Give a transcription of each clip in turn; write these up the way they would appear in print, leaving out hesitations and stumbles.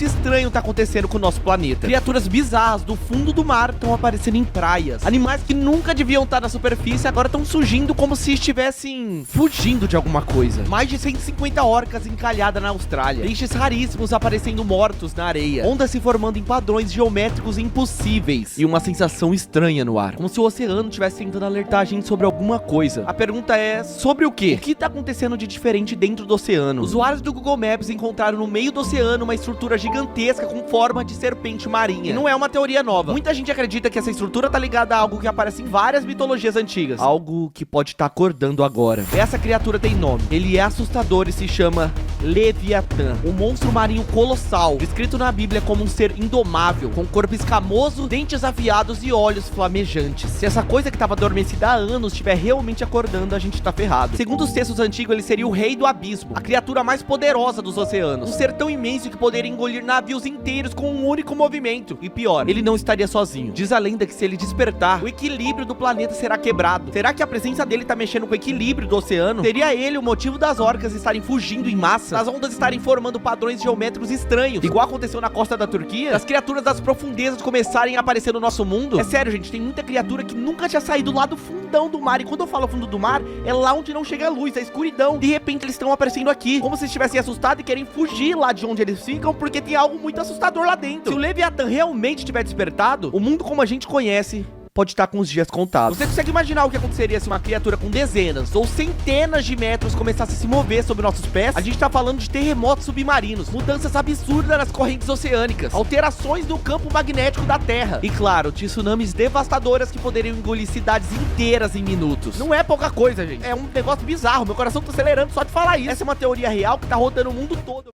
estranho tá acontecendo com o nosso planeta. Criaturas bizarras do fundo do mar estão aparecendo em praias. Animais que nunca deviam estar na superfície agora estão surgindo como se estivessem fugindo de alguma coisa. Mais de 150 orcas encalhadas na Austrália. Peixes raríssimos aparecendo mortos na areia. Ondas se formando em padrões geométricos impossíveis. E uma sensação estranha no ar. Como se o oceano estivesse tentando alertar a gente sobre alguma coisa. A pergunta é, sobre o quê? O que tá acontecendo de diferente dentro do oceano? Usuários do Google Maps encontraram no meio do oceano uma estrutura gigantesca com forma de serpente marinha. E não é uma teoria nova. Muita gente acredita que essa estrutura tá ligada a algo que aparece em várias mitologias antigas. Algo que pode estar acordando agora. Essa criatura tem nome. Ele é assustador e se chama Leviatã. Um monstro marinho colossal, descrito na Bíblia como um ser indomável, com corpo escamoso, dentes afiados e olhos flamejantes. Se essa coisa que tava adormecida há anos estiver realmente acordando, a gente tá ferrado. Segundo os textos antigos, ele seria o rei do abismo, a criatura mais poderosa dos oceanos. Um ser tão imenso que poderia engolir navios inteiros com um único movimento. E pior, ele não estaria sozinho. Diz a lenda que se ele despertar, o equilíbrio do planeta será quebrado. Será que a presença dele tá mexendo com o equilíbrio do oceano? Seria ele o motivo das orcas estarem fugindo em massa? Das ondas estarem formando padrões geométricos estranhos, igual aconteceu na costa da Turquia? Das criaturas das profundezas começarem a aparecer no nosso mundo? É sério, gente, tem muita criatura que nunca tinha saído lá do fundão do mar. E quando eu falo fundo do mar, é lá onde não chega a luz, a escuridão. De repente eles estão aparecendo aqui, como se estivessem assustados e querem fugir lá de onde eles ficam, porque tem algo muito assustador lá dentro. Se o Leviatã realmente tiver despertado, o mundo como a gente conhece pode estar com os dias contados. Você consegue imaginar o que aconteceria se uma criatura com dezenas ou centenas de metros começasse a se mover sobre nossos pés? A gente tá falando de terremotos submarinos, mudanças absurdas nas correntes oceânicas, alterações no campo magnético da Terra e, claro, tsunamis devastadoras que poderiam engolir cidades inteiras em minutos. Não é pouca coisa, gente. É um negócio bizarro. Meu coração tá acelerando só de falar isso. Essa é uma teoria real que tá rodando o mundo todo.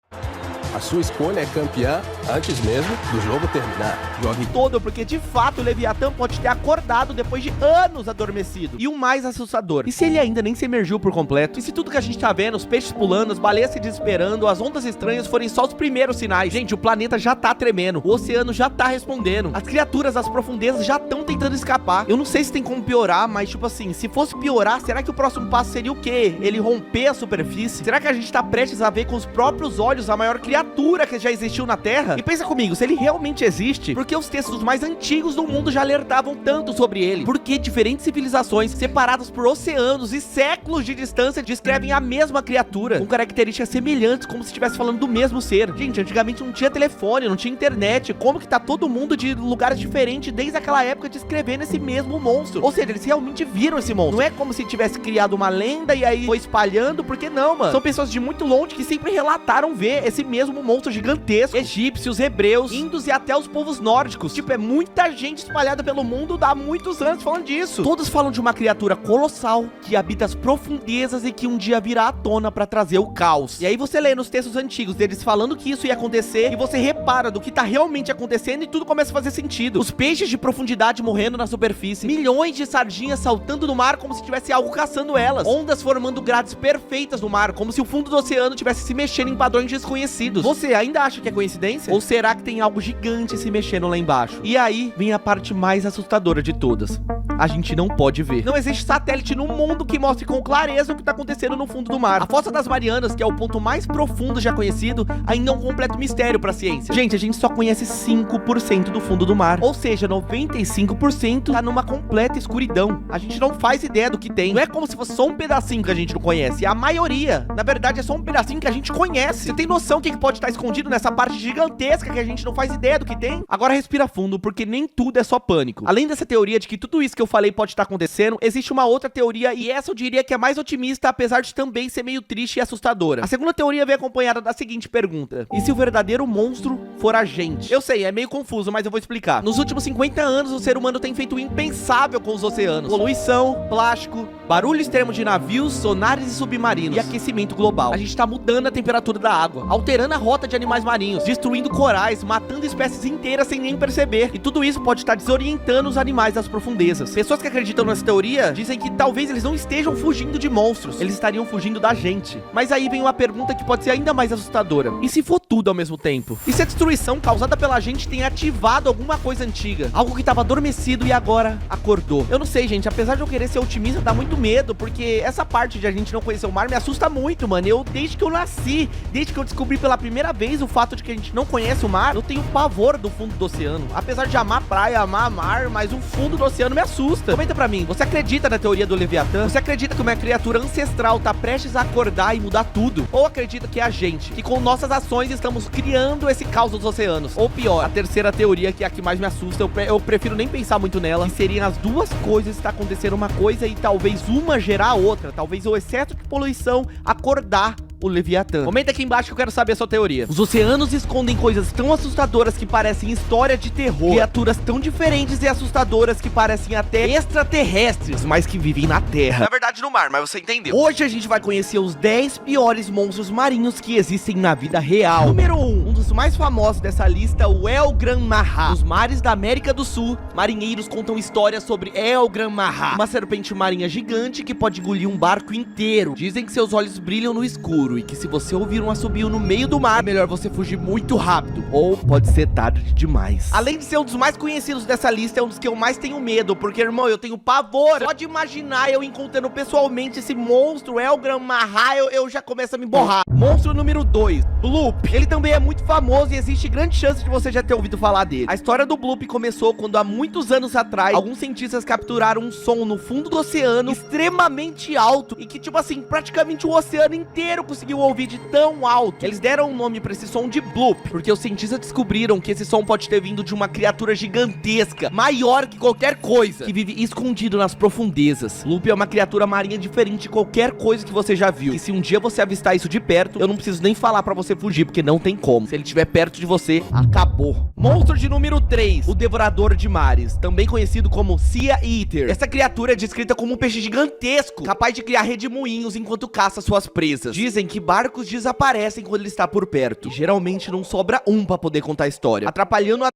A sua escolha é campeã antes mesmo do jogo terminar. Jogue todo, porque de fato o Leviatã pode ter acordado depois de anos adormecido. E o mais assustador, e se ele ainda nem se emergiu por completo? E se tudo que a gente tá vendo, os peixes pulando, as baleias se desesperando, as ondas estranhas forem só os primeiros sinais? Gente, o planeta já tá tremendo, o oceano já tá respondendo, as criaturas das profundezas já estão tentando escapar. Eu não sei se tem como piorar, mas tipo assim, se fosse piorar, será que o próximo passo seria o quê? Ele romper a superfície? Será que a gente tá prestes a ver com os próprios olhos a maior criatura que já existiu na Terra? E pensa comigo, se ele realmente existe, por que os textos mais antigos do mundo já alertavam tanto sobre ele? Por que diferentes civilizações, separadas por oceanos e séculos de distância, descrevem a mesma criatura, com características semelhantes, como se estivesse falando do mesmo ser? Gente, antigamente não tinha telefone, não tinha internet, como que tá todo mundo de lugares diferentes desde aquela época descrevendo esse mesmo monstro? Ou seja, eles realmente viram esse monstro. Não é como se tivesse criado uma lenda e aí foi espalhando, porque não, mano. São pessoas de muito longe que sempre relataram ver esse mesmo monstro gigantesco. Egípcios, hebreus, índios e até os povos nórdicos. Tipo, é muita gente espalhada pelo mundo há muitos anos falando disso. Todos falam de uma criatura colossal que habita as profundezas e que um dia virá à tona pra trazer o caos. E aí você lê nos textos antigos deles falando que isso ia acontecer e você repara do que tá realmente acontecendo e tudo começa a fazer sentido. Os peixes de profundidade morrendo na superfície, milhões de sardinhas saltando no mar como se tivesse algo caçando elas, ondas formando grades perfeitas no mar, como se o fundo do oceano tivesse se mexendo em padrões desconhecidos. Você ainda acha que é coincidência? Ou será que tem algo gigante se mexendo lá embaixo? E aí vem a parte mais assustadora de todas. A gente não pode ver. Não existe satélite no mundo que mostre com clareza o que tá acontecendo no fundo do mar. A Fossa das Marianas, que é o ponto mais profundo já conhecido, ainda é um completo mistério pra ciência. Gente, a gente só conhece 5% do fundo do mar. Ou seja, 95% tá numa completa escuridão. A gente não faz ideia do que tem. Não é como se fosse só um pedacinho que a gente não conhece. É a maioria. Na verdade, é só um pedacinho que a gente conhece. Você tem noção do que pode estar escondido nessa parte gigantesca que a gente não faz ideia do que tem? Agora respira fundo, porque nem tudo é só pânico. Além dessa teoria de que tudo isso que eu falei pode estar acontecendo, existe uma outra teoria, e essa eu diria que é mais otimista, apesar de também ser meio triste e assustadora. A segunda teoria vem acompanhada da seguinte pergunta: e se o verdadeiro monstro for a gente? Eu sei, é meio confuso, mas eu vou explicar. Nos últimos 50 anos, o ser humano tem feito o impensável com os oceanos: poluição, plástico, barulho extremo de navios, sonares e submarinos, e aquecimento global. A gente tá mudando a temperatura da água, alterando a rota de animais marinhos, destruindo corais, matando espécies inteiras sem nem perceber. E tudo isso pode estar desorientando os animais das profundezas. Pessoas que acreditam nessa teoria dizem que talvez eles não estejam fugindo de monstros, eles estariam fugindo da gente. Mas aí vem uma pergunta que pode ser ainda mais assustadora: e se for tudo ao mesmo tempo? E se a destruição causada pela gente tem ativado alguma coisa antiga? Algo que tava adormecido e agora acordou. Eu não sei, gente, apesar de eu querer ser otimista, dá muito medo, porque essa parte de a gente não conhecer o mar me assusta muito, mano. Desde que eu nasci, desde que eu descobri pela primeira vez o fato de que a gente não conhece o mar, eu tenho pavor do fundo do oceano. Apesar de amar praia, amar mar, mas o fundo do oceano me assusta. Comenta pra mim, você acredita na teoria do Leviatã? Você acredita que uma criatura ancestral tá prestes a acordar e mudar tudo? Ou acredita que é a gente, que com nossas ações estamos criando esse caos dos oceanos? Ou pior, a terceira teoria, que é a que mais me assusta, eu prefiro nem pensar muito nela, que seriam as duas coisas, está acontecendo uma coisa e talvez uma gerar a outra, talvez o excesso de poluição acordar o Leviatã. Comenta aqui embaixo que eu quero saber a sua teoria. Os oceanos escondem coisas tão assustadoras que parecem história de terror, criaturas tão diferentes e assustadoras que parecem até extraterrestres, mas que vivem na terra. Na verdade no mar, mas você entendeu. Hoje a gente vai conhecer os 10 piores monstros marinhos que existem na vida real. Número 1, um dos mais famosos dessa lista, o El Gran Mahá. Nos mares da América do Sul, marinheiros contam histórias sobre El Gran Mahá, uma serpente marinha gigante que pode engolir um barco inteiro. Dizem que seus olhos brilham no escuro e que se você ouvir um assobio no meio do mar, é melhor você fugir muito rápido, ou pode ser tarde demais. Além de ser um dos mais conhecidos dessa lista, é um dos que eu mais tenho medo, porque, irmão, eu tenho pavor. Só de imaginar eu encontrando pessoalmente esse monstro, El Gran Mahá, eu já começo a me borrar. Monstro número 2, Bloop. Ele também é muito famoso e existe grande chance de você já ter ouvido falar dele. A história do Bloop começou quando, há muitos anos atrás, alguns cientistas capturaram um som no fundo do oceano extremamente alto e que, tipo assim, praticamente o oceano inteiro conseguiu ouvir de tão alto. Eles deram um nome pra esse som de Bloop, porque os cientistas descobriram que esse som pode ter vindo de uma criatura gigantesca, maior que qualquer coisa, que vive escondido nas profundezas. Bloop é uma criatura marinha diferente de qualquer coisa que você já viu. E se um dia você avistar isso de perto, eu não preciso nem falar pra você fugir, porque não tem como. Se ele estiver perto de você, acabou. Monstro de número 3, o Devorador de Mares, também conhecido como Sea Eater. Essa criatura é descrita como um peixe gigantesco, capaz de criar redemoinhos enquanto caça suas presas. Dizem que barcos desaparecem quando ele está por perto, e geralmente não sobra um pra poder contar a história, atrapalhando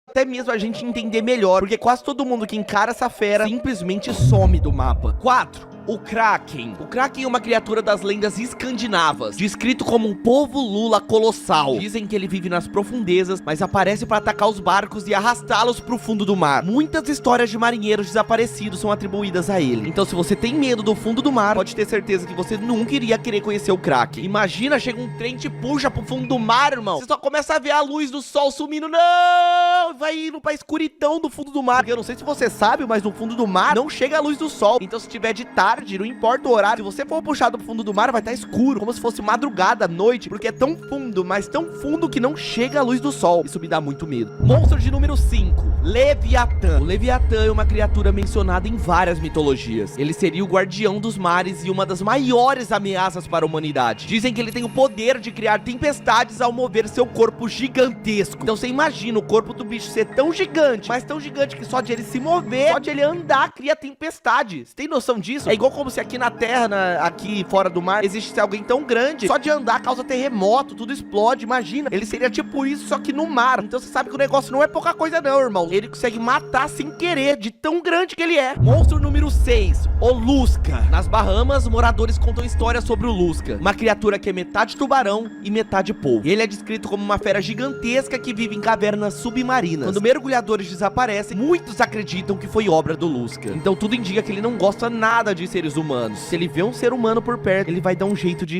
até mesmo a gente entender melhor, porque quase todo mundo que encara essa fera simplesmente some do mapa. 4. O Kraken. O Kraken é uma criatura das lendas escandinavas, descrito como um povo lula colossal. Dizem que ele vive nas profundezas, mas aparece para atacar os barcos e arrastá-los pro fundo do mar. Muitas histórias de marinheiros desaparecidos são atribuídas a ele. Então, se você tem medo do fundo do mar, pode ter certeza que você nunca iria querer conhecer o Kraken. Imagina, chega um trem e te puxa pro fundo do mar, irmão. Você só começa a ver a luz do sol sumindo. Não! Vai indo pra escuridão do fundo do mar. Porque eu não sei se você sabe, mas no fundo do mar não chega a luz do sol. Então, se tiver de tarde, não importa o horário, se você for puxado pro fundo do mar, vai estar escuro, como se fosse madrugada, noite, porque é tão fundo, mas tão fundo que não chega a luz do sol. Isso me dá muito medo. Monstro de número 5, Leviatã. O Leviatã é uma criatura mencionada em várias mitologias. Ele seria o guardião dos mares e uma das maiores ameaças para a humanidade. Dizem que ele tem o poder de criar tempestades ao mover seu corpo gigantesco. Então você imagina o corpo do bicho ser tão gigante, mas tão gigante que só de ele se mover, só de ele andar, cria tempestade. Você tem noção disso? É igual como se aqui na terra, aqui fora do mar, existisse alguém tão grande, só de andar causa terremoto, tudo explode, imagina. Ele seria tipo isso, só que no mar. Então você sabe que o negócio não é pouca coisa não, irmão. Ele consegue matar sem querer, de tão grande que ele é. Monstro número 6, o Lusca. Nas Bahamas, moradores contam histórias sobre o Lusca, uma criatura que é metade tubarão e metade polvo. Ele é descrito como uma fera gigantesca que vive em cavernas submarinas. Quando mergulhadores desaparecem, muitos acreditam que foi obra do Lusca. Então tudo indica que ele não gosta nada de seres humanos. Se ele vê um ser humano por perto, ele vai dar um jeito de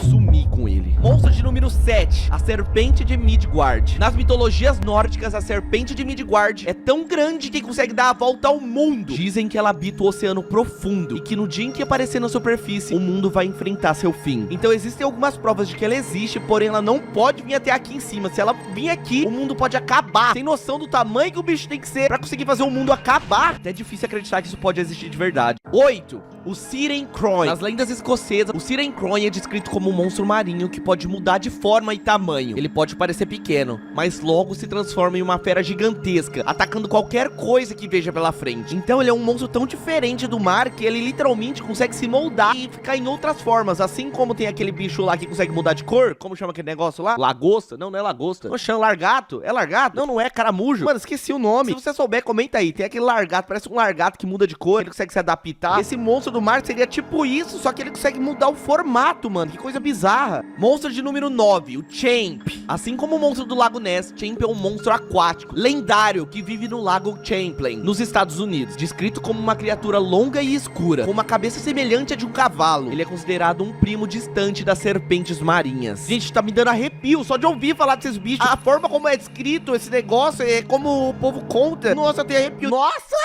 sumir com ele. Monstro de número 7, a Serpente de Midgard. Nas mitologias nórdicas, a Serpente de Midgard é tão grande que consegue dar a volta ao mundo. Dizem que ela habita o oceano profundo e que no dia em que aparecer na superfície, o mundo vai enfrentar seu fim. Então existem algumas provas de que ela existe, porém ela não pode vir até aqui em cima. Se ela vir aqui, o mundo pode acabar. Tem noção do tamanho que o bicho tem que ser pra conseguir fazer o mundo acabar? Até é difícil acreditar que isso pode existir de verdade. 8, o Siren Croin. Nas lendas escocesas, o Siren Croin é descrito como um monstro marinho que pode mudar de forma e tamanho. Ele pode parecer pequeno, mas logo se transforma em uma fera gigantesca, atacando qualquer coisa que veja pela frente. Então ele é um monstro tão diferente do mar que ele literalmente consegue se moldar e ficar em outras formas, assim como tem aquele bicho lá que consegue mudar de cor. Como chama aquele negócio lá? Lagosta? Não, não é lagosta. Não chama largato? É largato? Não, não é caramujo. Mano, esqueci o nome. Se você souber, comenta aí. Tem aquele largato, parece um largato que muda de cor, ele consegue se adaptar tá? Esse monstro do mar seria tipo isso, só que ele consegue mudar o formato, mano. Que coisa bizarra. Monstro de número 9, o Champ. Assim como o monstro do Lago Ness, Champ é um monstro aquático, lendário, que vive no Lago Champlain, nos Estados Unidos. Descrito como uma criatura longa e escura, com uma cabeça semelhante à de um cavalo. Ele é considerado um primo distante das serpentes marinhas. Gente, tá me dando arrepio só de ouvir falar desses bichos. A forma como é descrito esse negócio, é como o povo conta. Nossa, eu tenho arrepio. Nossa!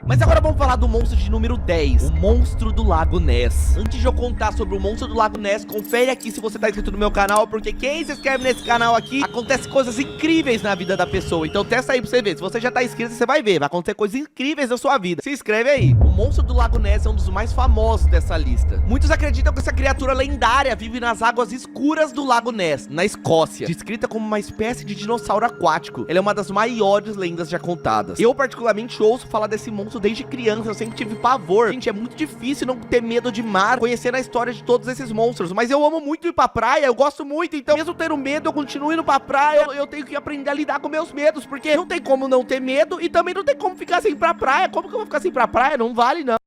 Mas agora vamos falar do monstro de número 10, o monstro do Lago Ness. Antes de eu contar sobre o monstro do Lago Ness, confere aqui se você tá inscrito no meu canal, porque quem se inscreve nesse canal aqui, acontece coisas incríveis na vida da pessoa. Então testa aí pra você ver. Se você já tá inscrito, você vai ver. Vai acontecer coisas incríveis na sua vida. Se inscreve aí. O monstro do Lago Ness é um dos mais famosos dessa lista. Muitos acreditam que essa criatura lendária vive nas águas escuras do Lago Ness, na Escócia. Descrita como uma espécie de dinossauro aquático. Ela é uma das maiores lendas já contadas. Eu particularmente ouço falar desse monstro desde criança. Eu sempre tive pavor. Gente, é muito difícil não ter medo de mar, conhecendo a história de todos esses monstros. Mas eu amo muito ir pra praia, eu gosto muito. Então, mesmo tendo medo, eu continuo indo pra praia. Eu tenho que aprender a lidar com meus medos, porque não tem como não ter medo e também não tem como ficar sem ir pra praia. Como que eu vou ficar sem ir pra praia? Não vale, não.